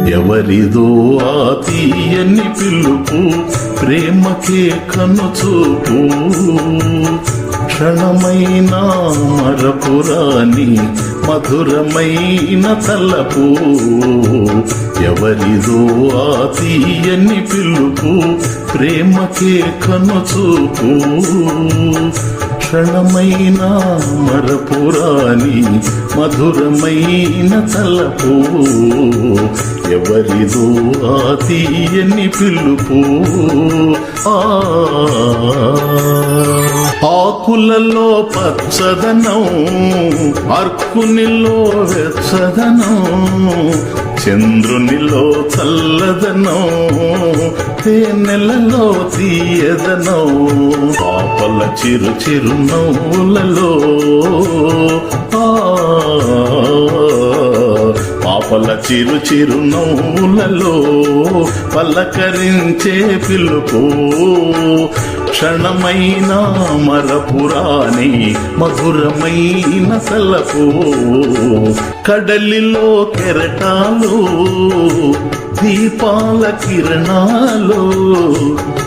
ఎవరిదో ఆ తీయని పిలుపు, ప్రేమకే కనుచూపు. క్షణమైన మరపురాని మధురమైన తలపు. ఎవరిదో ఆ తీయని పిలుపు, ప్రేమకే కనుచూపు. క్షణమైన మరపురాని మధురమైన తలపు. ఎవరిదో ఆ తీయని పిలుపు. ఆకులలో పచ్చదనం, అర్కునిలో వెచ్చదనం, చంద్రునిలో చల్లదనం, తేనెలలో తీయదనం, పాపల చిరు చిరు నవ్వులలో, పాపల చిరు చిరు నవ్వులలో పలకరించే పిలుపు. క్షణమైన మరపురాని మధురమైన తలపు. కడలిలో కెరటాలు, దీపాల కిరణాలు,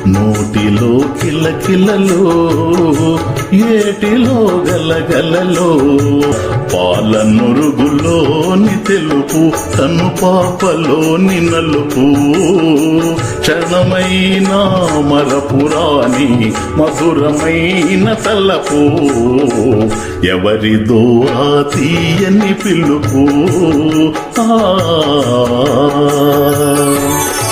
నోటిలో కిలకిలలో, ఏటిలో గలగలలో, పాల నురుగులోని తెలుపు, తను పాపలోని నలుపు. క్షణమైన మరపురాని మధురమైన తలపు. ఎవరిదో ఆ తీయని పిలుపు.